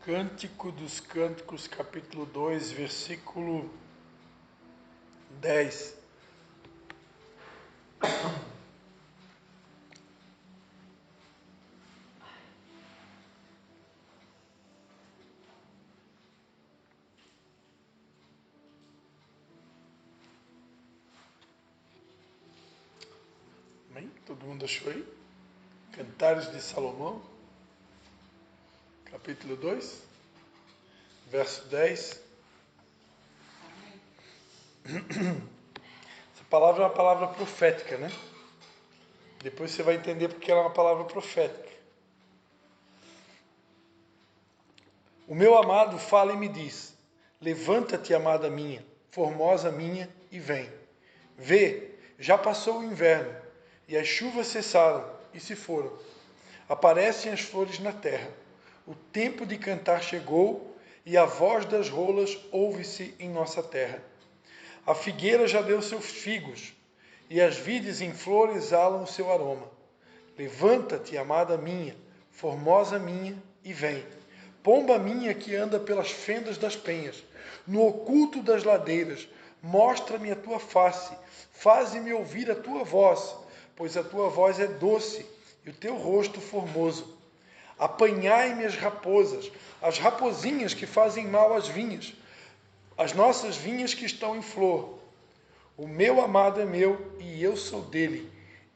Cântico dos Cânticos, capítulo 2, versículo 10. Amém? Todo mundo achou aí? Cantares de Salomão, capítulo 2, verso 10. Essa palavra é uma palavra profética, né? Depois você vai entender porque ela é uma palavra profética. O meu amado fala e me diz: levanta-te, amada minha, formosa minha, e vem. Vê, já passou o inverno, e as chuvas cessaram e se foram. Aparecem as flores na terra. O tempo de cantar chegou, e a voz das rolas ouve-se em nossa terra. A figueira já deu seus figos, e as vides em flor exalam o seu aroma. Levanta-te, amada minha, formosa minha, e vem. Pomba minha que anda pelas fendas das penhas, no oculto das ladeiras, mostra-me a tua face, faze-me ouvir a tua voz, pois a tua voz é doce e o teu rosto formoso. Apanhai-me as raposinhas que fazem mal às vinhas, as nossas vinhas que estão em flor. O meu amado é meu e eu sou dele.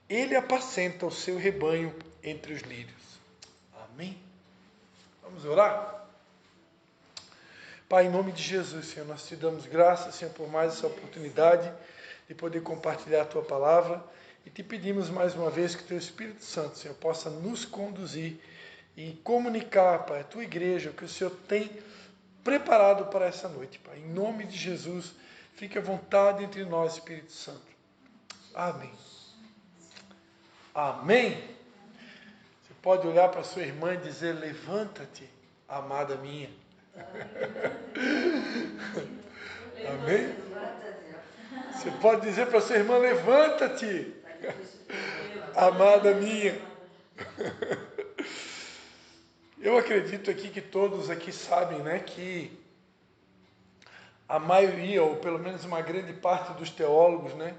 Ele apacenta o seu rebanho entre os lírios. Amém? Vamos orar? Pai, em nome de Jesus, Senhor, nós te damos graças, Senhor, por mais essa oportunidade de poder compartilhar a tua palavra e te pedimos mais uma vez que o teu Espírito Santo, Senhor, possa nos conduzir e comunicar, Pai, a tua igreja, o que o Senhor tem preparado para essa noite, Pai. Em nome de Jesus, fique à vontade entre nós, Espírito Santo. Amém. Amém. Você pode olhar para sua irmã e dizer: levanta-te, amada minha. Amém? Você pode dizer para sua irmã: levanta-te, amada minha. Eu acredito aqui que todos aqui sabem, né, que a maioria, ou pelo menos uma grande parte dos teólogos, né,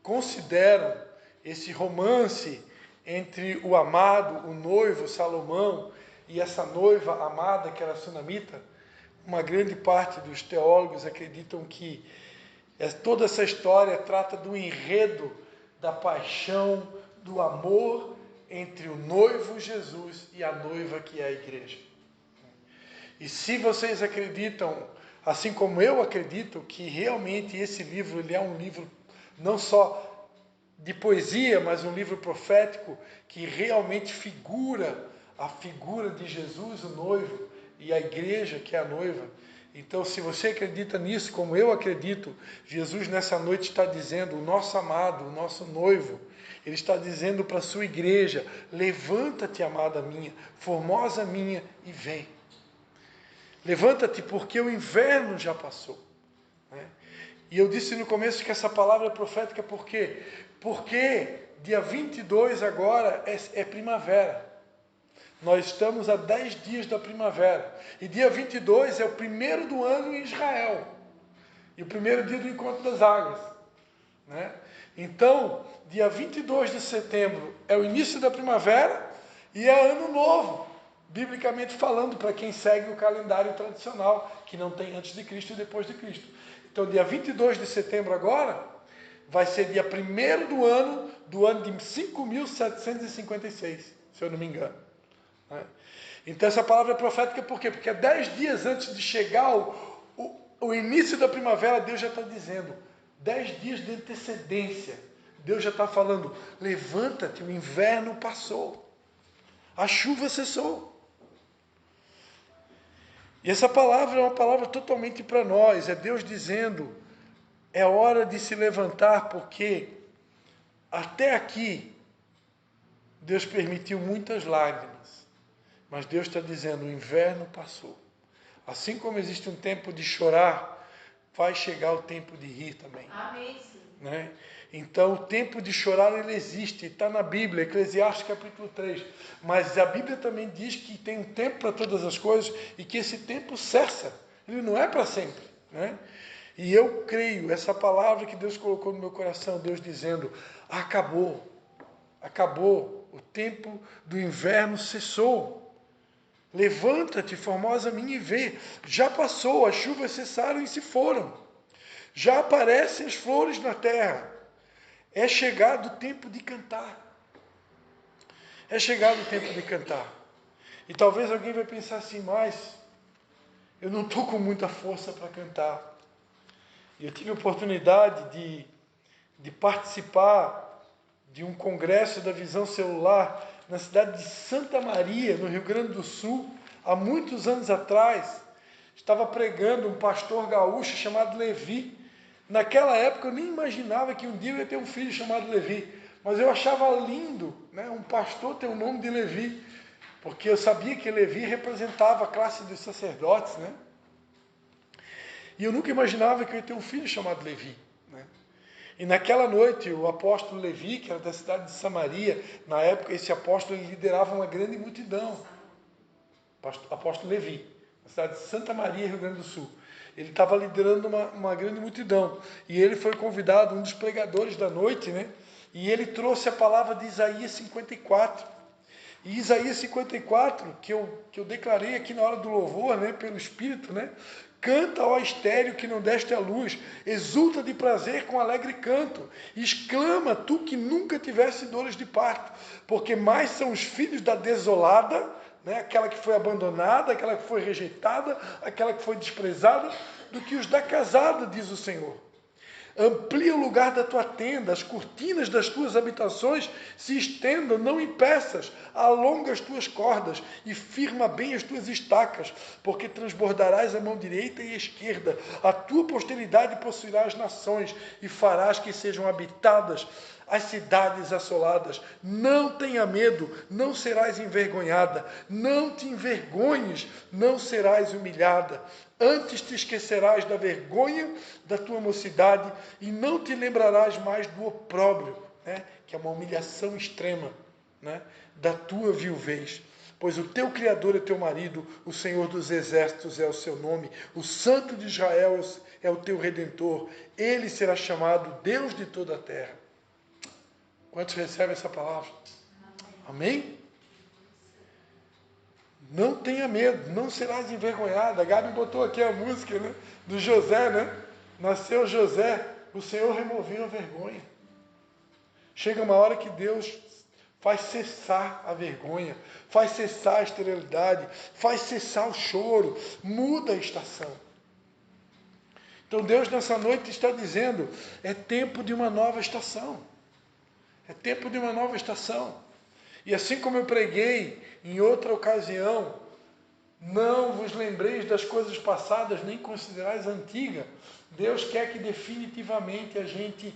consideram esse romance entre o amado, o noivo Salomão, e essa noiva amada, que era a Sunamita. Uma grande parte dos teólogos acreditam que toda essa história trata do enredo da paixão, do amor entre o noivo Jesus e a noiva, que é a igreja. E se vocês acreditam, assim como eu acredito, que realmente esse livro ele é um livro não só de poesia, mas um livro profético que realmente figura a figura de Jesus, o noivo, e a igreja, que é a noiva. Então, se você acredita nisso, como eu acredito, Jesus nessa noite está dizendo, o nosso amado, o nosso noivo, ele está dizendo para a sua igreja: levanta-te, amada minha, formosa minha, e vem. Levanta-te, porque o inverno já passou. Né? E eu disse no começo que essa palavra é profética, por quê? Porque dia 22 agora é primavera. Nós estamos a 10 dias da primavera. E dia 22 é o primeiro do ano em Israel. E o primeiro dia do Encontro das Águas. Né? Então, dia 22 de setembro é o início da primavera e é ano novo, biblicamente falando, para quem segue o calendário tradicional, que não tem antes de Cristo e depois de Cristo. Então, dia 22 de setembro agora, vai ser dia 1º do ano de 5.756, se eu não me engano. Então essa palavra é profética por quê? Porque 10 dias antes de chegar o início da primavera, Deus já está dizendo, 10 dias de antecedência, Deus já está falando: levanta-te, o inverno passou, a chuva cessou. E essa palavra é uma palavra totalmente para nós, é Deus dizendo: é hora de se levantar, porque até aqui Deus permitiu muitas lágrimas. Mas Deus está dizendo: o inverno passou. Assim como existe um tempo de chorar, vai chegar o tempo de rir também. Amém. né? Então, o tempo de chorar, ele existe, está na Bíblia, Eclesiastes capítulo 3. Mas a Bíblia também diz que tem um tempo para todas as coisas e que esse tempo cessa, ele não é para sempre, né? E eu creio, essa palavra que Deus colocou no meu coração, Deus dizendo, acabou, acabou, o tempo do inverno cessou. Levanta-te, formosa minha, e vê, já passou, as chuvas cessaram e se foram. Já aparecem as flores na terra. É chegado o tempo de cantar. É chegado o tempo de cantar. E talvez alguém vai pensar assim, mas eu não estou com muita força para cantar. E eu tive a oportunidade de participar de um congresso da Visão Celular na cidade de Santa Maria, no Rio Grande do Sul, há muitos anos atrás. Estava pregando um pastor gaúcho chamado Levi. Naquela época eu nem imaginava que um dia eu ia ter um filho chamado Levi, mas eu achava lindo, né, um pastor ter o nome de Levi, porque eu sabia que Levi representava a classe dos sacerdotes, né? E eu nunca imaginava que eu ia ter um filho chamado Levi, né? E naquela noite o apóstolo Levi, que era da cidade de Samaria, na época esse apóstolo ele liderava uma grande multidão, apóstolo Levi, na cidade de Santa Maria, Rio Grande do Sul. Ele estava liderando uma grande multidão. E ele foi convidado, um dos pregadores da noite, né? E ele trouxe a palavra de Isaías 54. E Isaías 54, que eu declarei aqui na hora do louvor, né? Pelo Espírito, né? Canta, ó estéreo, que não deste a luz, exulta de prazer com alegre canto, exclama, tu que nunca tivesse dores de parto, porque mais são os filhos da desolada, né? Aquela que foi abandonada, aquela que foi rejeitada, aquela que foi desprezada, do que os da casada, diz o Senhor. Amplia o lugar da tua tenda, as cortinas das tuas habitações se estendam, não impeças, alonga as tuas cordas e firma bem as tuas estacas, porque transbordarás a mão direita e a esquerda, a tua posteridade possuirá as nações e farás que sejam habitadas as cidades assoladas. Não tenha medo, não serás envergonhada, não te envergonhes, não serás humilhada. Antes te esquecerás da vergonha da tua mocidade e não te lembrarás mais do opróbrio, né? Que é uma humilhação extrema, né? Da tua viuvez. Pois o teu Criador é teu marido, o Senhor dos exércitos é o seu nome, o Santo de Israel é o teu Redentor, ele será chamado Deus de toda a terra. Quantos recebem essa palavra? Amém? Não tenha medo, não serás envergonhada. A Gabi botou aqui a música, né, do José, né? Nasceu José, o Senhor removeu a vergonha. Chega uma hora que Deus faz cessar a vergonha, faz cessar a esterilidade, faz cessar o choro, muda a estação. Então Deus nessa noite está dizendo, é tempo de uma nova estação. É tempo de uma nova estação. E assim como eu preguei em outra ocasião, não vos lembreis das coisas passadas, nem considerais antiga. Deus quer que definitivamente a gente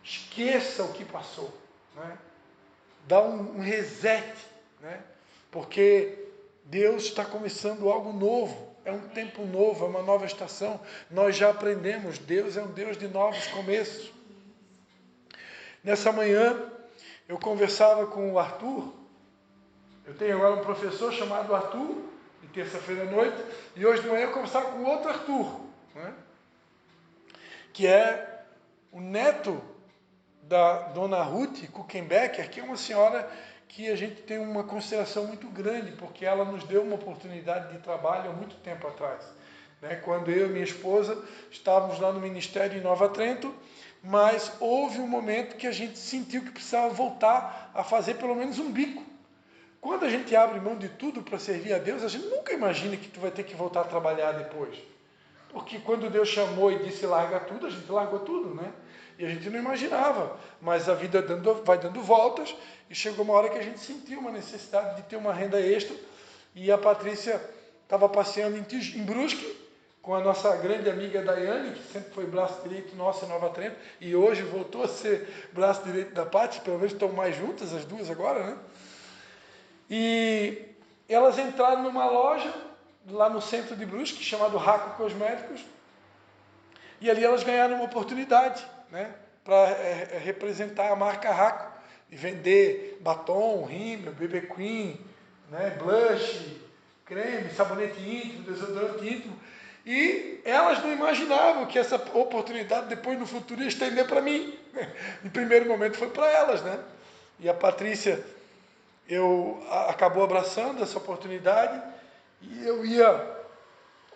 esqueça o que passou, né? Dá um reset, né? Porque Deus está começando algo novo, é um tempo novo, é uma nova estação. Nós já aprendemos, Deus é um Deus de novos começos. Nessa manhã, eu conversava com o Arthur. Eu tenho agora um professor chamado Arthur, de terça-feira à noite, e hoje de manhã eu conversava com outro Arthur, né? Que é o neto da dona Ruth Kuchenbecker, que é uma senhora que a gente tem uma consideração muito grande, porque ela nos deu uma oportunidade de trabalho há muito tempo atrás, né? Quando eu e minha esposa estávamos lá no ministério em Nova Trento, mas houve um momento que a gente sentiu que precisava voltar a fazer pelo menos um bico. Quando a gente abre mão de tudo para servir a Deus, a gente nunca imagina que tu vai ter que voltar a trabalhar depois. Porque quando Deus chamou e disse larga tudo, a gente largou tudo, né? E a gente não imaginava, mas a vida vai dando voltas e chegou uma hora que a gente sentiu uma necessidade de ter uma renda extra e a Patrícia estava passeando em Brusque com a nossa grande amiga Daiane, que sempre foi braço direito nosso em Nova Trento e hoje voltou a ser braço direito da Paty, pelo menos estão mais juntas as duas agora, né? E elas entraram numa loja lá no centro de Brusque, chamado Raco Cosméticos, e ali elas ganharam uma oportunidade, né, para representar a marca Raco, e vender batom, rímel, BB Queen, né, blush, creme, sabonete íntimo, desodorante íntimo. E elas não imaginavam que essa oportunidade depois no futuro ia estender para mim. Em primeiro momento foi para elas, né? E a Patrícia acabou abraçando essa oportunidade e eu ia,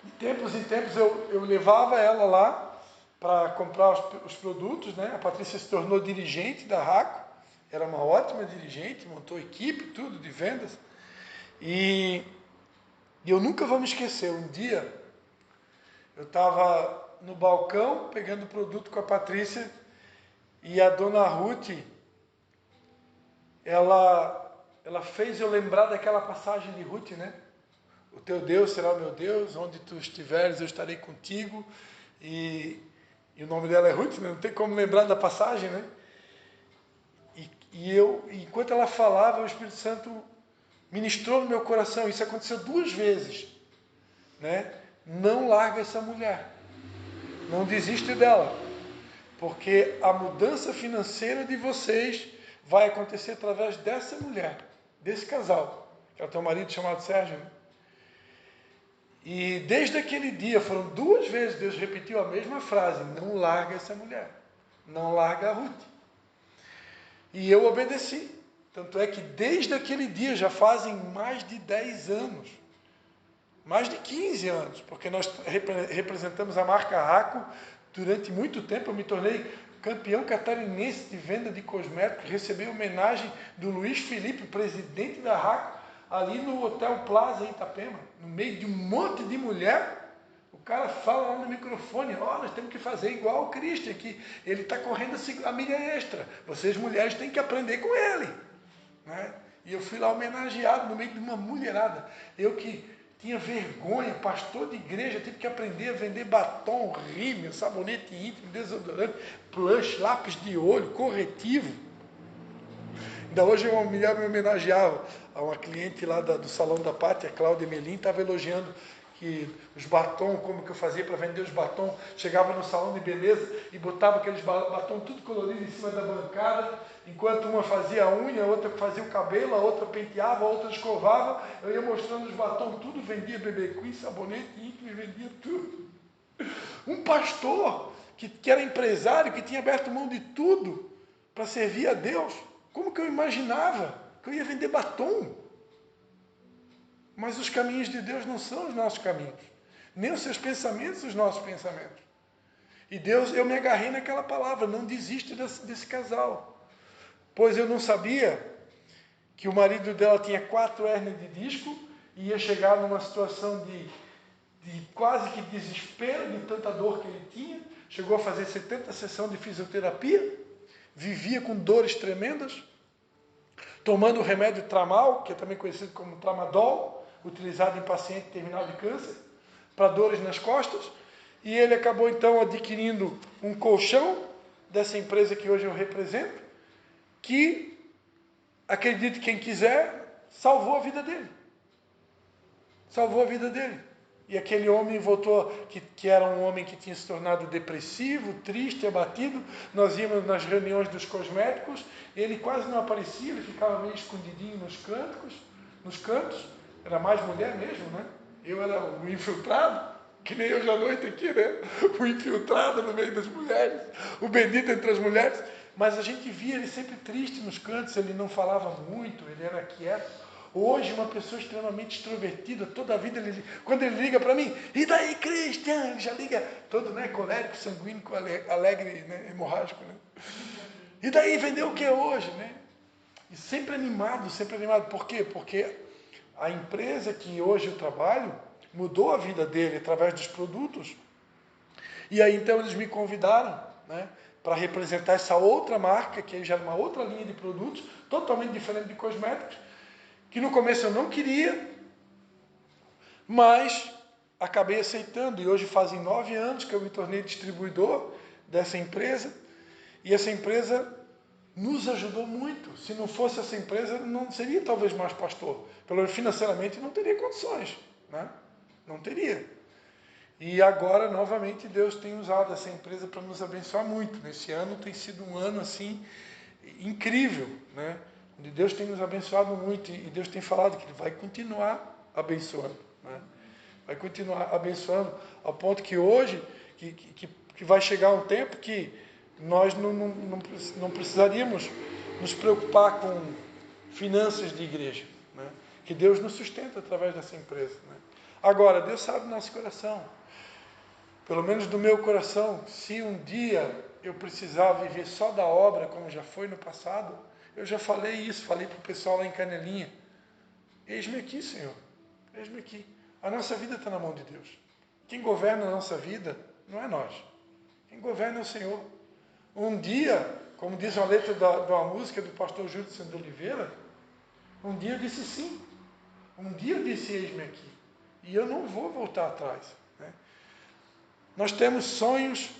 de tempos em tempos, eu levava ela lá para comprar os produtos, né? A Patrícia se tornou dirigente da Raco, era uma ótima dirigente, montou equipe, tudo de vendas. E eu nunca vou me esquecer, um dia eu estava no balcão pegando produto com a Patrícia e a dona Ruth, ela fez eu lembrar daquela passagem de Ruth, né? O teu Deus será o meu Deus, onde tu estiveres eu estarei contigo. E o nome dela é Ruth, né? Não tem como lembrar da passagem, né? E enquanto ela falava, o Espírito Santo ministrou no meu coração. Isso aconteceu 2 vezes, né? Não larga essa mulher, não desiste dela, porque a mudança financeira de vocês vai acontecer através dessa mulher, desse casal, que é o teu marido chamado Sérgio, né? E desde aquele dia, foram 2 vezes, Deus repetiu a mesma frase: não larga essa mulher, não larga a Ruth. E eu obedeci. Tanto é que desde aquele dia, já fazem mais de 10 anos, mais de 15 anos, porque nós representamos a marca Raco durante muito tempo. Eu me tornei campeão catarinense de venda de cosméticos, recebi homenagem do Luiz Felipe, presidente da Raco, ali no Hotel Plaza, em Itapema, no meio de um monte de mulher. O cara fala lá no microfone: ó, nós temos que fazer igual o Christian, que ele está correndo a milha extra, vocês mulheres têm que aprender com ele, né? E eu fui lá homenageado no meio de uma mulherada. Eu que tinha vergonha, pastor de igreja, tive que aprender a vender batom, rímel, sabonete íntimo, desodorante, blush, lápis de olho, corretivo. Ainda hoje uma mulher me homenageava, a uma cliente lá do Salão da Pátria, Cláudia Melim, estava elogiando que os batom, como que eu fazia para vender os batom. Chegava no salão de beleza e botava aqueles batom tudo colorido em cima da bancada, enquanto uma fazia a unha, a outra fazia o cabelo, a outra penteava, a outra escovava. Eu ia mostrando os batom, tudo vendia, BB Queen, sabonete íntimo, vendia tudo. Um pastor que era empresário, que tinha aberto mão de tudo para servir a Deus. Como que eu imaginava que eu ia vender batom? Mas os caminhos de Deus não são os nossos caminhos, nem os seus pensamentos os nossos pensamentos. E Deus, eu me agarrei naquela palavra: não desiste desse casal. Pois eu não sabia que o marido dela tinha 4 hérnias de disco e ia chegar numa situação de quase que desespero, de tanta dor que ele tinha. Chegou a fazer 70 sessões de fisioterapia, vivia com dores tremendas, tomando o remédio Tramal, que é também conhecido como Tramadol, utilizado em paciente terminal de câncer, para dores nas costas. E ele acabou então adquirindo um colchão dessa empresa que hoje eu represento, que, acredite quem quiser, salvou a vida dele. Salvou a vida dele. E aquele homem voltou, que era um homem que tinha se tornado depressivo, triste, abatido. Nós íamos nas reuniões dos cosméticos, ele quase não aparecia, ele ficava meio escondidinho nos cantos. Era mais mulher mesmo, né? Eu era o infiltrado, que nem hoje à noite aqui, né? O infiltrado no meio das mulheres, o bendito entre as mulheres. Mas a gente via ele sempre triste nos cantos, ele não falava muito, ele era quieto. Hoje, uma pessoa extremamente extrovertida, toda a vida, quando ele liga para mim: e daí, Christian? Ele já liga todo, né, colérico, sanguíneo, alegre, né, hemorrágico, né? E daí, vendeu o que hoje, né? E sempre animado, sempre animado. Por quê? Porque a empresa que hoje eu trabalho mudou a vida dele através dos produtos. E aí, então, eles me convidaram, né, para representar essa outra marca, que aí já era uma outra linha de produtos, totalmente diferente de cosméticos, que no começo eu não queria, mas acabei aceitando. E hoje fazem 9 anos que eu me tornei distribuidor dessa empresa. E essa empresa nos ajudou muito. Se não fosse essa empresa, não seria talvez mais pastor. Pelo menos financeiramente não teria condições, né? Não teria. E agora, novamente, Deus tem usado essa empresa para nos abençoar muito. Nesse ano tem sido um ano assim incrível, né? Onde Deus tem nos abençoado muito e Deus tem falado que Ele vai continuar abençoando, né? Vai continuar abençoando ao ponto que hoje, que vai chegar um tempo que nós não precisaríamos nos preocupar com finanças de igreja, né? Que Deus nos sustenta através dessa empresa, né? Agora, Deus sabe do nosso coração, pelo menos do meu coração. Se um dia eu precisar viver só da obra, como já foi no passado, eu já falei isso, falei para o pessoal lá em Canelinha: eis-me aqui, Senhor, eis-me aqui. A nossa vida está na mão de Deus. Quem governa a nossa vida não é nós. Quem governa é o Senhor. Um dia, como diz uma letra de uma música do pastor Júlio de Santa Oliveira, um dia eu disse sim. Um dia eu disse eis-me aqui. E eu não vou voltar atrás, né? Nós temos sonhos,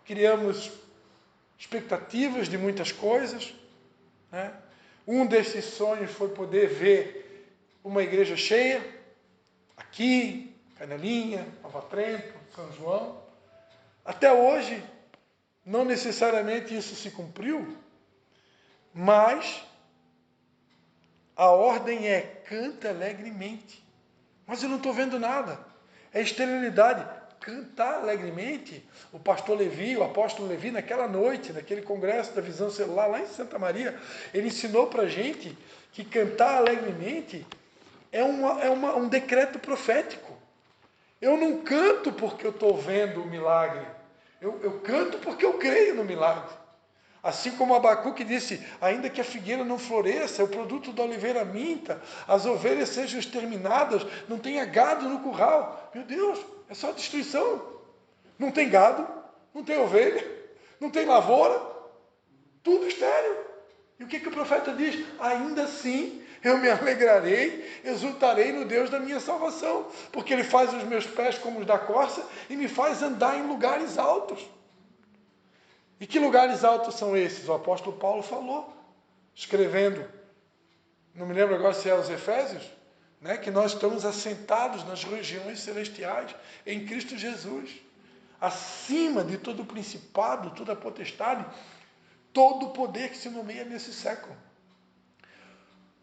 criamos expectativas de muitas coisas, né? Um desses sonhos foi poder ver uma igreja cheia, aqui, Canelinha, Nova Trento, São João. Até hoje, não necessariamente isso se cumpriu, mas a ordem é: canta alegremente. Mas eu não estou vendo nada. É esterilidade. Cantar alegremente. O pastor Levi, o apóstolo Levi, naquela noite, naquele congresso da Visão Celular, lá em Santa Maria, ele ensinou para a gente que cantar alegremente é um decreto profético. Eu não canto porque eu estou vendo o milagre. Eu canto porque eu creio no milagre. Assim como Abacuque disse: ainda que a figueira não floresça, o produto da oliveira minta, as ovelhas sejam exterminadas, não tenha gado no curral. Meu Deus, é só destruição. Não tem gado, não tem ovelha, não tem lavoura, tudo estéril. E o que o profeta diz? Ainda assim eu me alegrarei, exultarei no Deus da minha salvação, porque Ele faz os meus pés como os da corça e me faz andar em lugares altos. E que lugares altos são esses? O apóstolo Paulo falou, escrevendo, não me lembro agora se é aos Efésios, né, que nós estamos assentados nas regiões celestiais em Cristo Jesus, acima de todo o principado, toda a potestade, todo o poder que se nomeia nesse século.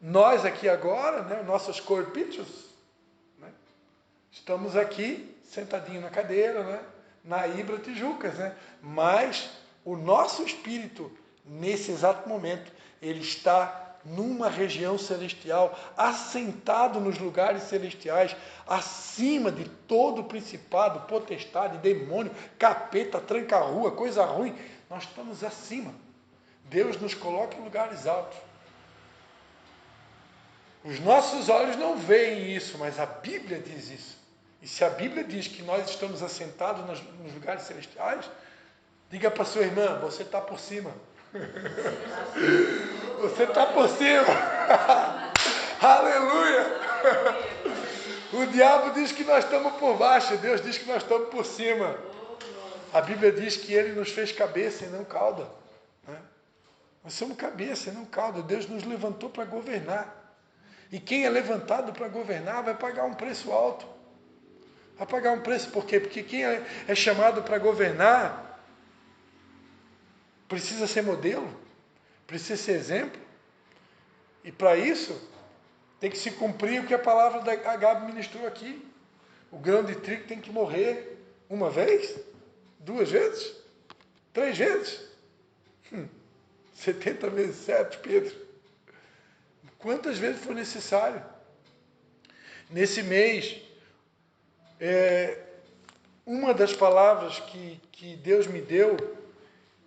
Nós aqui agora, né, nossos corpícios, né, estamos aqui sentadinho na cadeira, né, na Ibra Tijucas, né, mas o nosso espírito, nesse exato momento, ele está numa região celestial, assentado nos lugares celestiais, acima de todo principado, potestade, demônio, capeta, tranca-rua, coisa ruim. Nós estamos acima. Deus nos coloca em lugares altos. Os nossos olhos não veem isso, mas a Bíblia diz isso. E se a Bíblia diz que nós estamos assentados nos lugares celestiais, diga para sua irmã: você está por cima. Você está por cima. Aleluia. O diabo diz que nós estamos por baixo, Deus diz que nós estamos por cima. A Bíblia diz que Ele nos fez cabeça e não cauda, né? Nós somos cabeça e não cauda. Deus nos levantou para governar. E quem é levantado para governar vai pagar um preço alto. Vai pagar um preço, por quê? Porque quem é chamado para governar precisa ser modelo, precisa ser exemplo. E para isso, tem que se cumprir o que a palavra da Gabi ministrou aqui. O grão de trigo tem que morrer uma vez, 2 vezes, 3 vezes. 70 vezes 7, Pedro. Quantas vezes for necessário. Nesse mês, uma das palavras que Deus me deu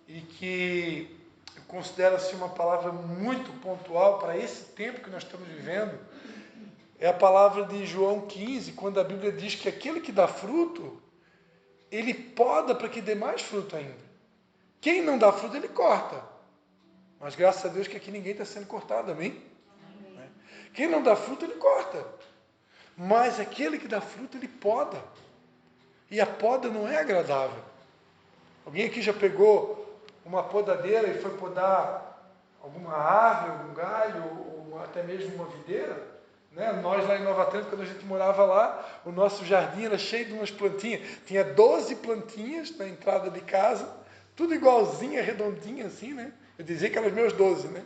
e que eu considero assim uma palavra muito pontual para esse tempo que nós estamos vivendo, é a palavra de João 15, quando a Bíblia diz que aquele que dá fruto, ele poda para que dê mais fruto ainda. Quem não dá fruto, ele corta. Mas graças a Deus que aqui ninguém está sendo cortado, amém? Quem não dá fruto, ele corta. Mas aquele que dá fruto, ele poda. E a poda não é agradável. Alguém aqui já pegou uma podadeira e foi podar alguma árvore, algum galho, ou até mesmo uma videira? Né? Nós lá em Nova Atlântica, quando a gente morava lá, o nosso jardim era cheio de umas plantinhas. Tinha 12 plantinhas na entrada de casa, tudo igualzinha, redondinha assim, né? Eu dizia que eram os meus 12, né?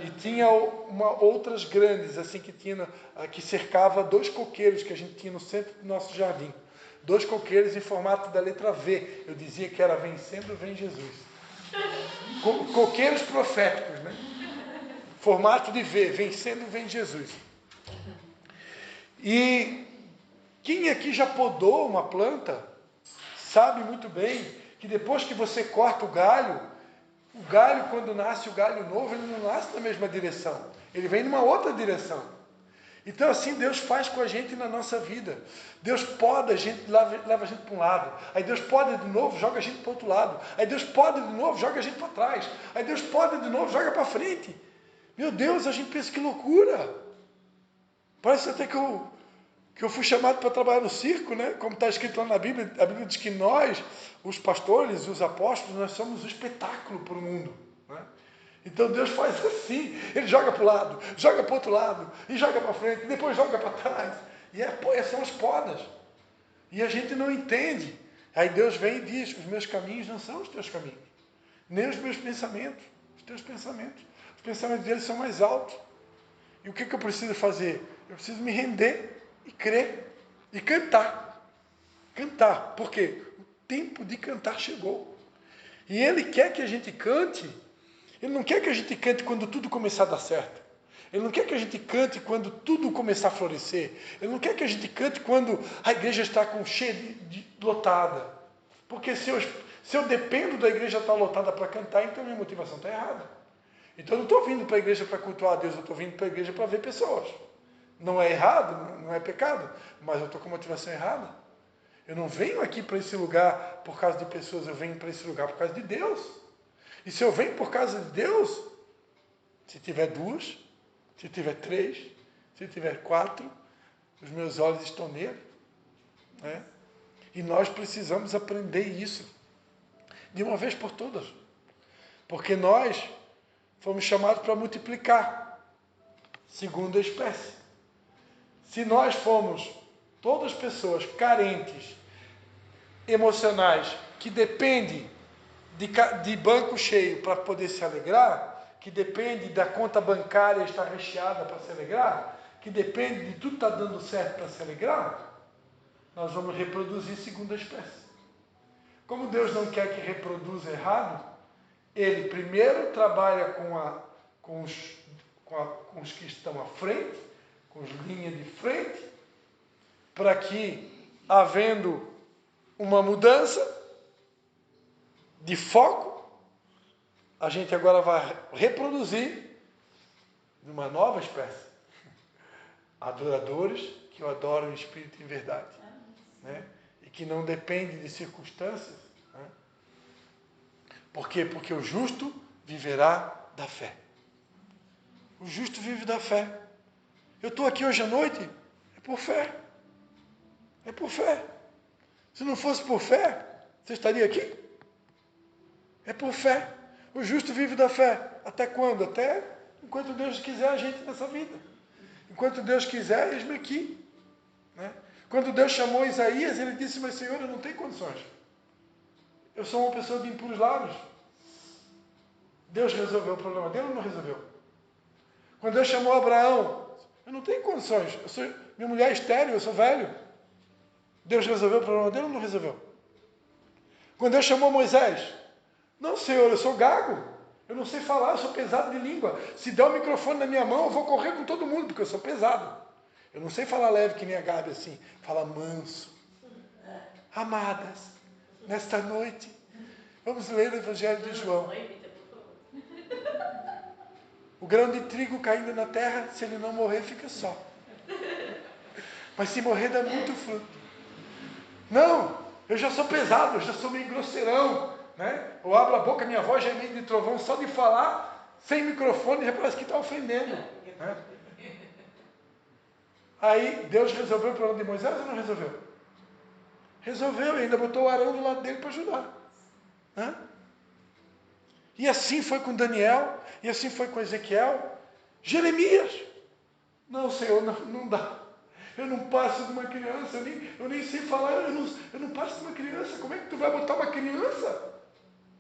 E tinha outras grandes, assim, que cercava 2 coqueiros que a gente tinha no centro do nosso jardim. 2 coqueiros em formato da letra V. Eu dizia que era vencendo, vem Jesus. Coqueiros proféticos, né? Formato de V, vencendo, vem Jesus. E quem aqui já podou uma planta, sabe muito bem que depois que você corta o galho, quando nasce o galho novo, ele não nasce na mesma direção. Ele vem numa outra direção. Então assim Deus faz com a gente na nossa vida. Deus poda a gente, leva a gente para um lado. Aí Deus poda de novo, joga a gente para o outro lado. Aí Deus poda de novo, joga a gente para trás. Aí Deus poda de novo, joga para frente. Meu Deus, a gente pensa que loucura. Parece até que eu fui chamado para trabalhar no circo, né? Como está escrito lá na Bíblia. A Bíblia diz que nós, os pastores e os apóstolos, nós somos o espetáculo para o mundo, né? Então Deus faz assim, Ele joga para o lado, joga para o outro lado, e joga para frente, e depois joga para trás. E são as podas. E a gente não entende. Aí Deus vem e diz, os meus caminhos não são os teus caminhos, nem os meus pensamentos, os teus pensamentos. Os pensamentos deles são mais altos. E o que eu preciso fazer? Eu preciso me render e crer e cantar. Cantar. Por quê? O tempo de cantar chegou. E Ele quer que a gente cante. Ele não quer que a gente cante quando tudo começar a dar certo. Ele não quer que a gente cante quando tudo começar a florescer. Ele não quer que a gente cante quando a igreja está cheia lotada. Porque se eu dependo da igreja estar lotada para cantar, então minha motivação está errada. Então eu não estou vindo para a igreja para cultuar a Deus, eu estou vindo para a igreja para ver pessoas. Não é errado, não é pecado, mas eu estou com motivação errada. Eu não venho aqui para esse lugar por causa de pessoas, eu venho para esse lugar por causa de Deus. E se eu venho por causa de Deus, se tiver 2, se tiver 3, se tiver 4, os meus olhos estão nele, né? E nós precisamos aprender isso de uma vez por todas. Porque nós fomos chamados para multiplicar, segundo a espécie. Se nós formos todas pessoas carentes, emocionais, que dependem de banco cheio para poder se alegrar, que depende da conta bancária estar recheada para se alegrar, que depende de tudo estar dando certo para se alegrar, nós vamos reproduzir segundo a espécie. Como Deus não quer que reproduza errado, Ele primeiro trabalha com os que estão à frente, com os linhas de frente, para que, havendo uma mudança de foco, a gente agora vai reproduzir uma nova espécie. Adoradores que o adoram em espírito e em verdade, né? E que não depende de circunstâncias, né? Por quê? Porque o justo viverá da fé. O justo vive da fé. Eu estou aqui hoje à noite, é por fé. É por fé. Se não fosse por fé, você estaria aqui? É por fé. O justo vive da fé. Até quando? Até enquanto Deus quiser a gente nessa vida. Enquanto Deus quiser, eis-me aqui, né? Quando Deus chamou Isaías, ele disse, mas Senhor, eu não tenho condições. Eu sou uma pessoa de impuros lábios. Deus resolveu o problema dele ou não resolveu? Quando Deus chamou Abraão, eu não tenho condições. Minha mulher é estéril, eu sou velho. Deus resolveu o problema dele ou não resolveu? Quando Deus chamou Moisés, não, Senhor, eu sou gago. Eu não sei falar, eu sou pesado de língua. Se der o microfone na minha mão, eu vou correr com todo mundo, porque eu sou pesado. Eu não sei falar leve que nem a Gabi assim. Fala manso. Amadas, nesta noite, vamos ler o Evangelho de João. O grão de trigo caindo na terra, se ele não morrer, fica só. Mas se morrer, dá muito fruto. Não, eu já sou pesado, eu já sou meio grosseirão, né? Eu abro a boca, minha voz já é meio de trovão, só de falar, sem microfone, já parece que está ofendendo, né? Aí, Deus resolveu o problema de Moisés ou não resolveu? Resolveu, e ainda botou o Arão do lado dele para ajudar, né? E assim foi com Daniel, e assim foi com Ezequiel, Jeremias. Não, Senhor, não dá. Eu não passo de uma criança, eu nem sei falar, eu não passo de uma criança. Como é que tu vai botar uma criança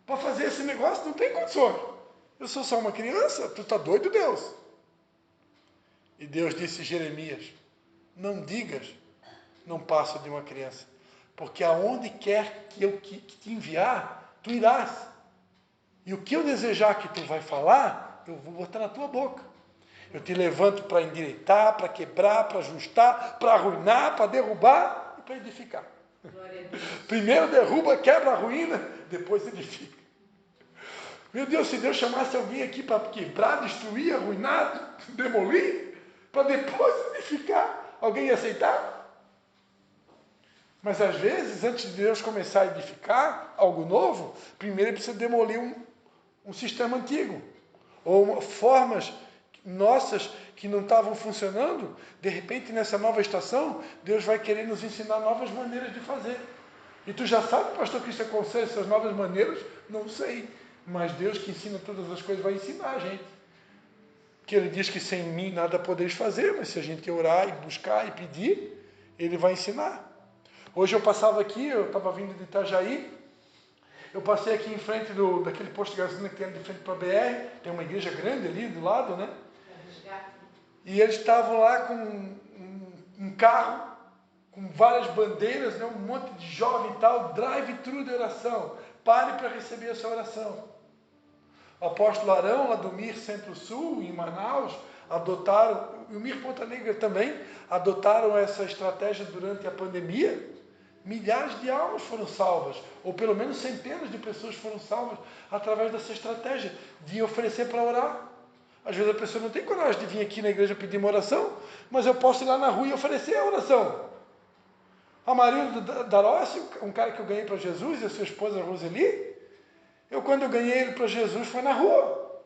para fazer esse negócio? Não tem condições. Eu sou só uma criança, tu está doido, Deus? E Deus disse a Jeremias, não digas, não passo de uma criança, porque aonde quer que eu que te enviar, tu irás. E o que eu desejar que tu vai falar, eu vou botar na tua boca. Eu te levanto para endireitar, para quebrar, para ajustar, para arruinar, para derrubar e para edificar. Primeiro derruba, quebra, arruína, depois edifica. Meu Deus, se Deus chamasse alguém aqui para quebrar, destruir, arruinar, demolir, para depois edificar, alguém ia aceitar? Mas às vezes, antes de Deus começar a edificar algo novo, primeiro ele precisa demolir um sistema antigo, ou formas nossas que não estavam funcionando. De repente, nessa nova estação, Deus vai querer nos ensinar novas maneiras de fazer. E tu já sabe, pastor Cristo, aconselha essas novas maneiras? Não sei. Mas Deus que ensina todas as coisas vai ensinar a gente. Que Ele diz que sem mim nada podeis fazer, mas se a gente orar e buscar e pedir, Ele vai ensinar. Hoje eu passava aqui, eu estava vindo de Itajaí, eu passei aqui em frente daquele posto de gasolina que tem de frente para a BR, tem uma igreja grande ali do lado, né? E eles estavam lá com um carro, com várias bandeiras, né? Um monte de jovem e tal, drive-thru de oração, pare para receber a sua oração. O apóstolo Arão, lá do MIR Centro-Sul, em Manaus, adotaram, e o MIR Ponta Negra também, adotaram essa estratégia durante a pandemia. Milhares de almas foram salvas, ou pelo menos centenas de pessoas foram salvas através dessa estratégia de oferecer para orar. Às vezes a pessoa não tem coragem de vir aqui na igreja pedir uma oração, mas eu posso ir lá na rua e oferecer a oração. A Marília Darossi, um cara que eu ganhei para Jesus, e a sua esposa Roseli, quando eu ganhei ele para Jesus foi na rua.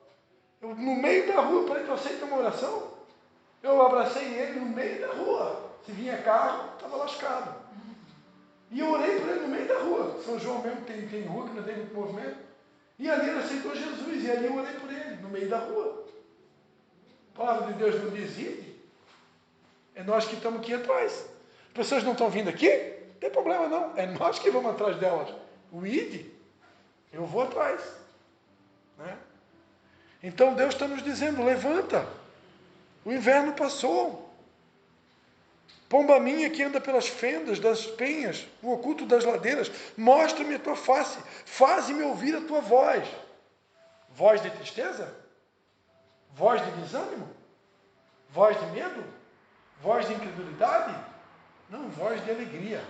No meio da rua, falei, tu aceita uma oração? Eu abracei ele no meio da rua. Se vinha carro, estava lascado. E eu orei por ele no meio da rua. São João mesmo tem rua que não tem muito movimento. E ali ele aceitou Jesus. E ali eu orei por ele, no meio da rua. A palavra de Deus não diz ide. É nós que estamos aqui atrás. As pessoas não estão vindo aqui? Não tem problema não. É nós que vamos atrás delas. O ide, eu vou atrás. Né? Então Deus está nos dizendo, levanta. O inverno passou. Pomba minha que anda pelas fendas das penhas, no oculto das ladeiras, mostra-me a tua face, faze-me ouvir a tua voz. Voz de tristeza? Voz de desânimo? Voz de medo? Voz de incredulidade? Não, voz de alegria,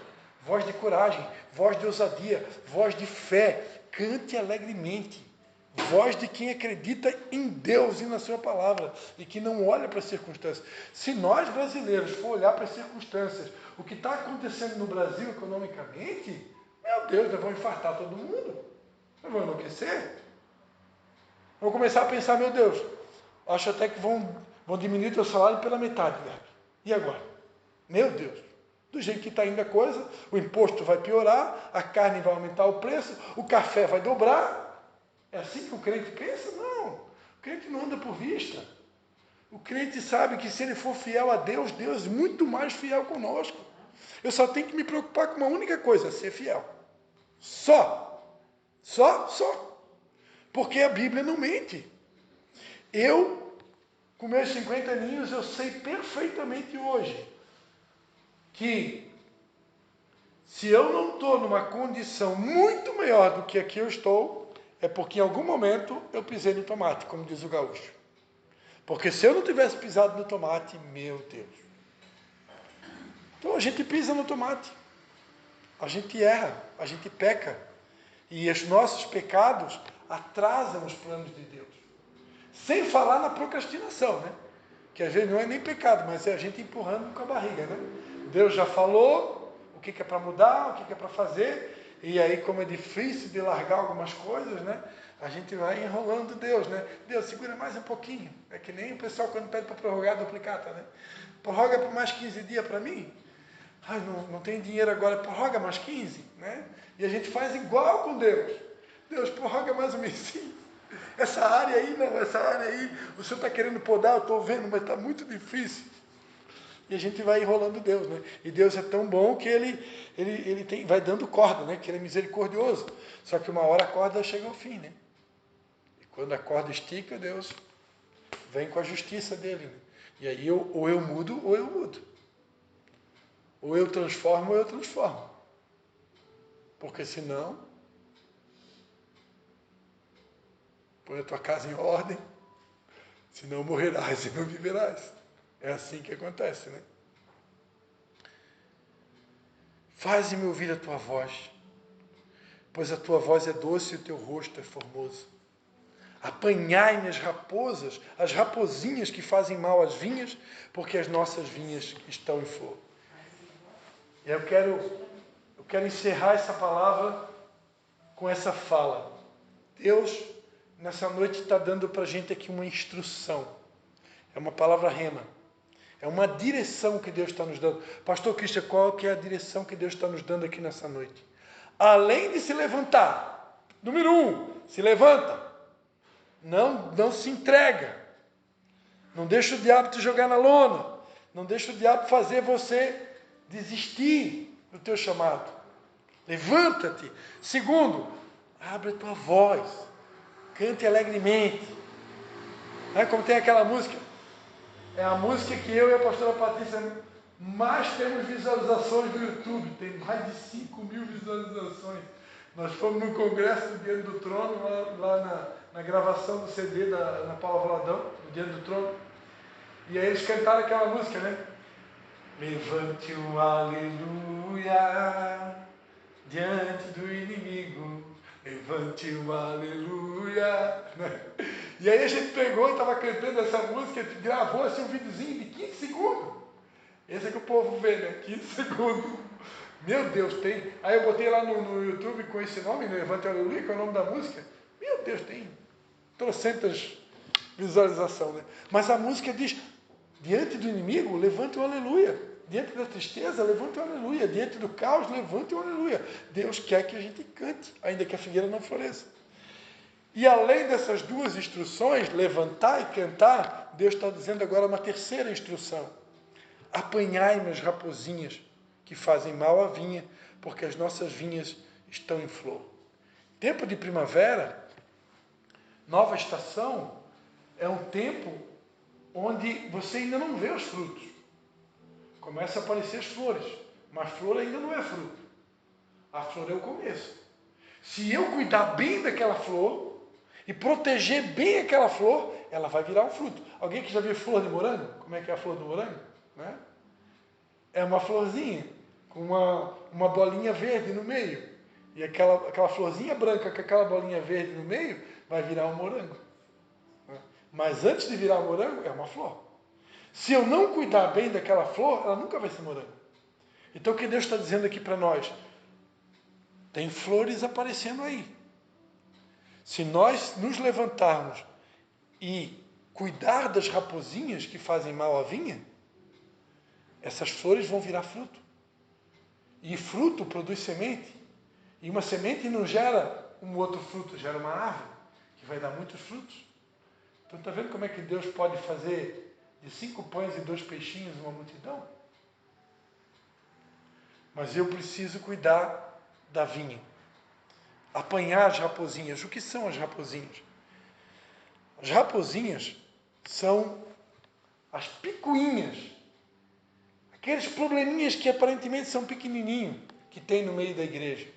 voz de coragem, voz de ousadia, voz de fé. Cante alegremente. Voz de quem acredita em Deus e na sua palavra e que não olha para as circunstâncias. Se nós brasileiros for olhar para as circunstâncias, o que está acontecendo no Brasil economicamente, meu Deus, nós vamos infartar todo mundo. Nós vamos enlouquecer. Vamos começar a pensar, meu Deus, acho até que vão diminuir o teu salário pela metade, né? E agora? Meu Deus, do jeito que está indo a coisa, o imposto vai piorar, a carne vai aumentar o preço, o café vai dobrar. É assim que o crente pensa? Não. O crente não anda por vista. O crente sabe que se ele for fiel a Deus, Deus é muito mais fiel conosco. Eu só tenho que me preocupar com uma única coisa, ser fiel. Só. Porque a Bíblia não mente. Eu, com meus 50 aninhos, eu sei perfeitamente hoje que se eu não estou numa condição muito melhor do que a que eu estou, é porque em algum momento eu pisei no tomate, como diz o gaúcho. Porque se eu não tivesse pisado no tomate, meu Deus. Então a gente pisa no tomate. A gente erra, a gente peca. E os nossos pecados atrasam os planos de Deus. Sem falar na procrastinação, né? Que às vezes não é nem pecado, mas é a gente empurrando com a barriga, né? Deus já falou o que é para mudar, o que é para fazer. E aí, como é difícil de largar algumas coisas, né? A gente vai enrolando Deus, né? Deus, segura mais um pouquinho. É que nem o pessoal quando pede para prorrogar a duplicata, né? Prorroga por mais 15 dias para mim. Ai, não tem dinheiro agora, prorroga mais 15, né? E a gente faz igual com Deus. Deus, prorroga mais um mêsinho. Essa área aí, o senhor está querendo podar, eu estou vendo, mas está muito difícil. e a gente vai enrolando Deus, né? E Deus é tão bom que ele vai dando corda, né? Que ele é misericordioso. Só que uma hora a corda chega ao fim, né? E quando a corda estica, Deus vem com a justiça dele, né? E aí ou eu mudo ou eu mudo. Ou eu transformo ou eu transformo. Porque senão, põe a tua casa em ordem, senão morrerás e não viverás. É assim que acontece, né? Faze-me ouvir a tua voz, pois a tua voz é doce e o teu rosto é formoso. Apanhai-me as raposas, as rapozinhas que fazem mal às vinhas, porque as nossas vinhas estão em flor. E eu quero encerrar essa palavra com essa fala. Deus, nessa noite, está dando para a gente aqui uma instrução. É uma palavra rema. É uma direção que Deus está nos dando. Pastor Cristian, qual que é a direção que Deus está nos dando aqui nessa noite? Além de se levantar, número 1, se levanta. Não se entrega. Não deixa o diabo te jogar na lona. Não deixa o diabo fazer você desistir do teu chamado. Levanta-te. Segundo, abre a tua voz. Cante alegremente. Como tem aquela música? É a música que eu e a pastora Patrícia mais temos visualizações no YouTube. Tem mais de 5.000 visualizações. Nós fomos no congresso do Diante do Trono, lá na gravação do CD na Paula Valadão, do Diante do Trono. E aí eles cantaram aquela música, né? Levante o aleluia diante do inimigo. Levante o aleluia. E aí a gente pegou e estava cantando essa música, gravou assim um videozinho de 15 segundos. Esse é que o povo vê, né? 15 segundos. Meu Deus, tem. Aí eu botei lá no YouTube com esse nome, Levante o aleluia, que é o nome da música. Meu Deus, tem trocentas visualizações, né? Mas a música diz, diante do inimigo, levante o aleluia. Diante da tristeza, levante o aleluia. Diante do caos, levante o aleluia. Deus quer que a gente cante, ainda que a figueira não floresça. E além dessas duas instruções, levantar e cantar, Deus está dizendo agora uma terceira instrução. Apanhai-me as rapozinhas que fazem mal à vinha, porque as nossas vinhas estão em flor. Tempo de primavera, nova estação, é um tempo onde você ainda não vê os frutos. Começa a aparecer as flores, mas flor ainda não é fruto. A flor é o começo. Se eu cuidar bem daquela flor e proteger bem aquela flor, ela vai virar um fruto. Alguém que já viu flor de morango? Como é que é a flor do morango? Né? É uma florzinha com uma bolinha verde no meio. E aquela florzinha branca com aquela bolinha verde no meio vai virar um morango. Mas antes de virar morango, é uma flor. Se eu não cuidar bem daquela flor, ela nunca vai ser morango. Então o que Deus está dizendo aqui para nós? Tem flores aparecendo aí. Se nós nos levantarmos e cuidar das rapozinhas que fazem mal à vinha, essas flores vão virar fruto. E fruto produz semente. E uma semente não gera um outro fruto, gera uma árvore que vai dar muitos frutos. Então está vendo como é que Deus pode fazer de 5 pães e 2 peixinhos uma multidão? Mas eu preciso cuidar da vinha. Apanhar as rapozinhas. O que são as rapozinhas? As rapozinhas são as picuinhas. Aqueles probleminhas que aparentemente são pequenininhos, que tem no meio da igreja.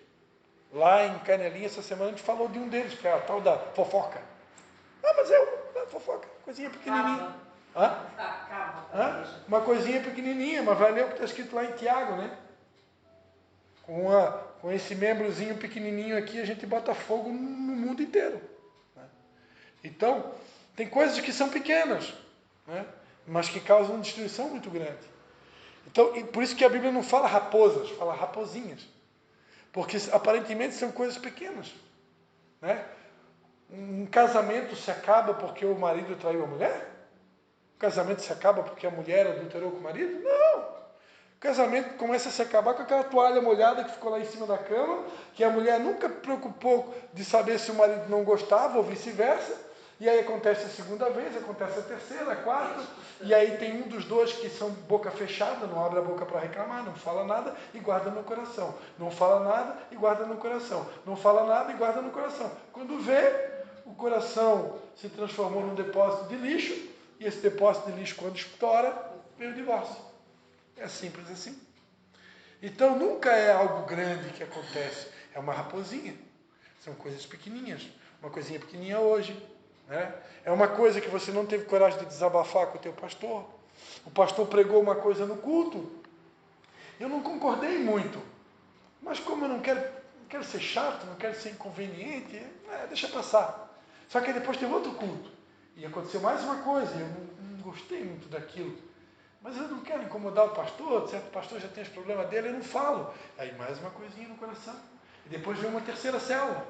Lá em Canelinha, essa semana, a gente falou de um deles, que é a tal da fofoca. Mas é fofoca, coisinha pequenininha. Uma coisinha pequenininha, mas vai ler o que está escrito lá em Tiago, né? Com esse membrozinho pequenininho aqui, a gente bota fogo no mundo inteiro. Né? Então, tem coisas que são pequenas, né? Mas que causam destruição muito grande. Então, e por isso que a Bíblia não fala raposas, fala rapozinhas. Porque aparentemente são coisas pequenas. Né? Um casamento se acaba porque o marido traiu a mulher? O casamento se acaba porque a mulher adulterou com o marido? Não! O casamento começa a se acabar com aquela toalha molhada que ficou lá em cima da cama, que a mulher nunca preocupou de saber se o marido não gostava ou vice-versa, E aí acontece a segunda vez, acontece a terceira, a quarta, e aí tem um dos dois que são boca fechada, não abre a boca para reclamar, não fala nada e guarda no coração. Não fala nada e guarda no coração. Não fala nada e guarda no coração. Quando vê, o coração se transformou num depósito de lixo, e esse depósito de lixo, quando estoura, vem o divórcio. É simples assim. Então nunca é algo grande que acontece, é uma raposinha. São coisas pequenininhas. Uma coisinha pequenininha hoje, né? É uma coisa que você não teve coragem de desabafar com o teu pastor. O pastor pregou uma coisa no culto. Eu não concordei muito. Mas como eu não quero ser chato, não quero ser inconveniente, deixa passar. Só que depois teve outro culto. E aconteceu mais uma coisa. Eu não gostei muito daquilo. Mas eu não quero incomodar o pastor. Certo, o pastor já tem os problemas dele, eu não falo. Aí mais uma coisinha no coração. E depois vem uma terceira célula.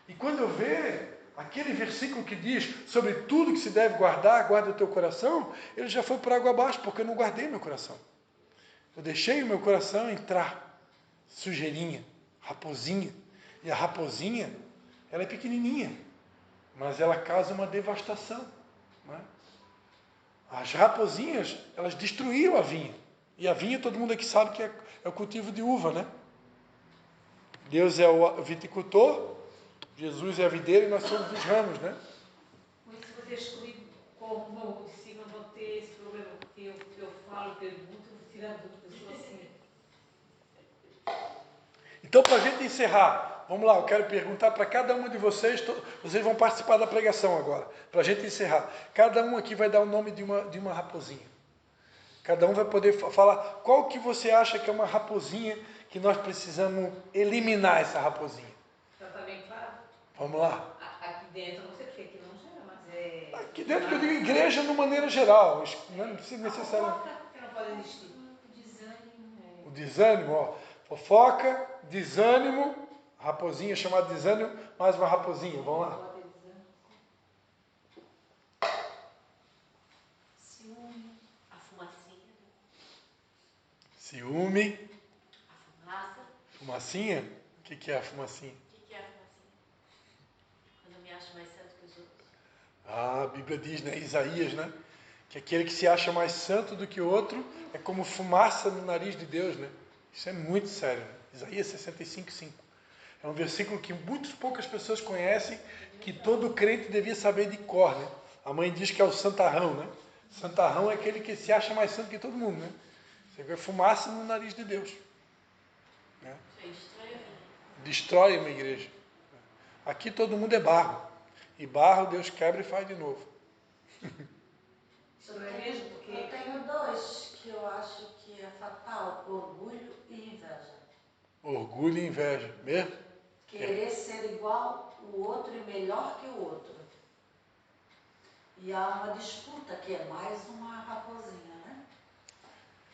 E quando eu ver aquele versículo que diz sobre tudo que se deve guardar, guarda o teu coração, ele já foi por água abaixo, porque eu não guardei meu coração. Eu deixei o meu coração entrar sujeirinha, raposinha. E a raposinha, ela é pequenininha, mas ela causa uma devastação. Não é? As raposinhas, elas destruíram a vinha. E a vinha, todo mundo aqui sabe que é o cultivo de uva, né? Deus é o viticultor, Jesus é a videira e nós somos os ramos, né? Mas se vocês comigo, como discípulo, vão ter esse problema, porque eu falo, pergunto, eu vou tirar dúvidas, eu sou assim. Então, para a gente encerrar, vamos lá, eu quero perguntar para cada um de vocês, vocês vão participar da pregação agora, para a gente encerrar. Cada um aqui vai dar o nome de uma raposinha. Cada um vai poder falar qual que você acha que é uma raposinha que nós precisamos eliminar essa raposinha. Já está bem claro? Vamos lá. Aqui dentro, não sei porque aqui não gera, mas é... Aqui dentro que eu digo igreja de uma maneira geral, não precisa necessariamente. Fofoca, que não pode existir. O desânimo, ó. Fofoca, desânimo, raposinha chamada desânimo, mais uma raposinha, vamos lá. Ciúme, a fumacinha. Ciúme. A fumaça. Fumacinha? O que é a fumacinha? O que é a fumacinha? Quando eu me acho mais santo que os outros. Ah, a Bíblia diz, né? Isaías, né? Que aquele que se acha mais santo do que o outro é como fumaça no nariz de Deus, né? Isso é muito sério. Né? Isaías 65:5. É um versículo que muito poucas pessoas conhecem, que todo crente devia saber de cor, né? A mãe diz que é o santarrão, né? Santarrão é aquele que se acha mais santo que todo mundo, né? Você vê fumaça no nariz de Deus. Né? Destrói uma igreja. Aqui todo mundo é barro. E barro Deus quebra e faz de novo. Eu tenho dois que eu acho que é fatal: orgulho e inveja. Orgulho e inveja, mesmo? Querer ser igual o outro e melhor que o outro. E há uma disputa, que é mais uma raposinha, né?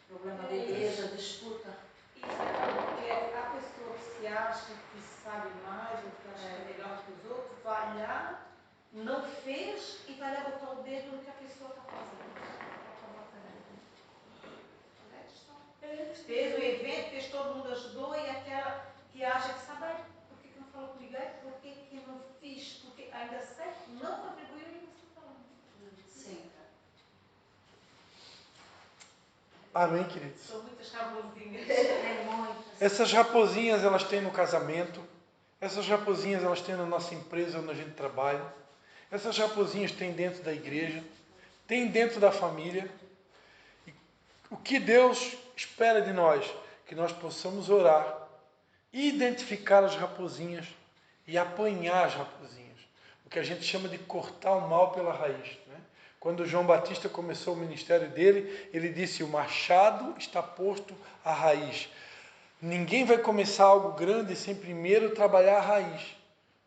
O problema da igreja, disputa. Isso é porque a pessoa que se acha que sabe mais, ou que acha que é melhor que os outros, vai lá, não fez e vai lá botar o dedo no que a pessoa está fazendo. Fez o evento, fez, todo mundo ajudou, e aquela que acha que sabe, por que não falou comigo? Por que não fiz? Porque ainda sei, não contribuiu e você está falando. Sim. Amém, queridos? São muitas raposinhas. Tem muitas. Essas raposinhas elas têm no casamento, essas raposinhas elas têm na nossa empresa onde a gente trabalha, essas raposinhas têm dentro da igreja, tem dentro da família. E o que Deus espera de nós? Que nós possamos orar, identificar as raposinhas e apanhar as raposinhas. O que a gente chama de cortar o mal pela raiz. Né? Quando João Batista começou o ministério dele, ele disse: o machado está posto à raiz. Ninguém vai começar algo grande sem primeiro trabalhar a raiz.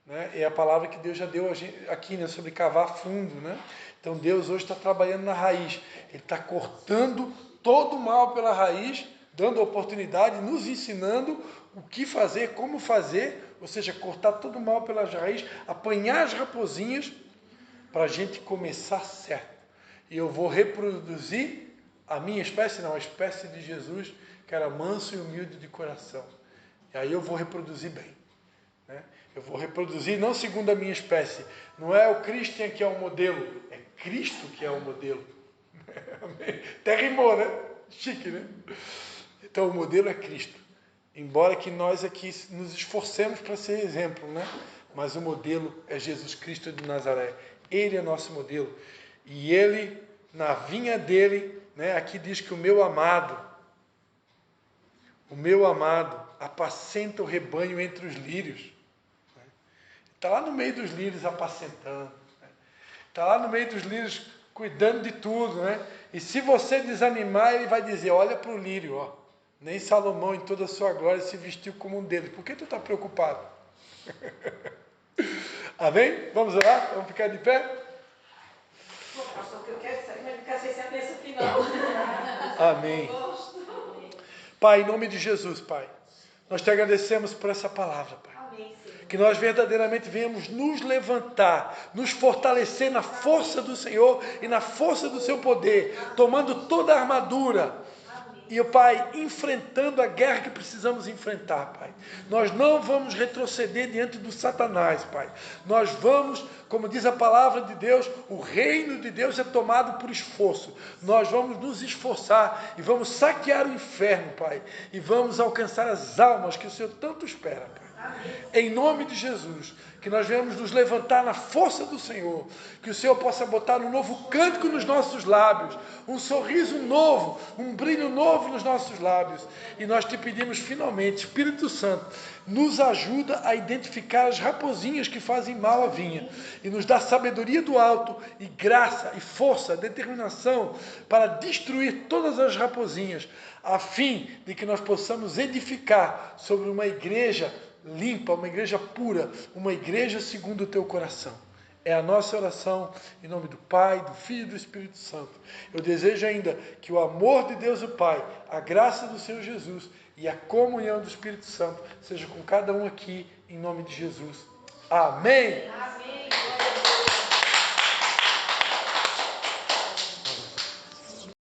Né? É a palavra que Deus já deu aqui, né? Sobre cavar fundo. Né? Então Deus hoje está trabalhando na raiz. Ele está cortando todo o mal pela raiz, dando oportunidade, nos ensinando o que fazer, como fazer, ou seja, cortar todo o mal pela raiz, apanhar as raposinhas para a gente começar certo. E eu vou reproduzir a minha espécie, não, a espécie de Jesus, que era manso e humilde de coração. E aí eu vou reproduzir bem. né? Eu vou reproduzir não segundo a minha espécie. Não é o Christian que é o modelo, é Cristo que é o modelo. Até rimou, né? Chique, né? Então o modelo é Cristo. Embora que nós aqui nos esforcemos para ser exemplo, né? Mas o modelo é Jesus Cristo de Nazaré. Ele é nosso modelo. E ele, na vinha dele, né? Aqui diz que o meu amado apacenta o rebanho entre os lírios. Está lá no meio dos lírios apacentando. Está lá no meio dos lírios cuidando de tudo, né? E se você desanimar, ele vai dizer, olha para o lírio, ó. Nem Salomão em toda a sua glória se vestiu como um deles. Por que tu está preocupado? Amém? Vamos orar? Vamos ficar de pé? Pô, pastor, o que eu quero saber, mas não quero ser a bênção final. Amém. Eu gosto. Pai, em nome de Jesus, Pai, nós te agradecemos por essa palavra, Pai. Amém, Senhor. Que nós verdadeiramente venhamos nos levantar, nos fortalecer na força do Senhor e na força do seu poder, tomando toda a armadura. E, Pai, enfrentando a guerra que precisamos enfrentar, Pai. Nós não vamos retroceder diante do Satanás, Pai. Nós vamos, como diz a palavra de Deus, o reino de Deus é tomado por esforço. Nós vamos nos esforçar e vamos saquear o inferno, Pai. E vamos alcançar as almas que o Senhor tanto espera, Pai. Em nome de Jesus, que nós venhamos nos levantar na força do Senhor, que o Senhor possa botar um novo cântico nos nossos lábios, um sorriso novo, um brilho novo nos nossos lábios. E nós te pedimos finalmente, Espírito Santo, nos ajuda a identificar as raposinhas que fazem mal à vinha e nos dá sabedoria do alto e graça e força, determinação para destruir todas as raposinhas, a fim de que nós possamos edificar sobre uma igreja limpa, uma igreja pura, uma igreja segundo o teu coração. É a nossa oração em nome do Pai, do Filho e do Espírito Santo. Eu desejo ainda que o amor de Deus o Pai, a graça do Senhor Jesus e a comunhão do Espírito Santo seja com cada um aqui em nome de Jesus. Amém. Amém.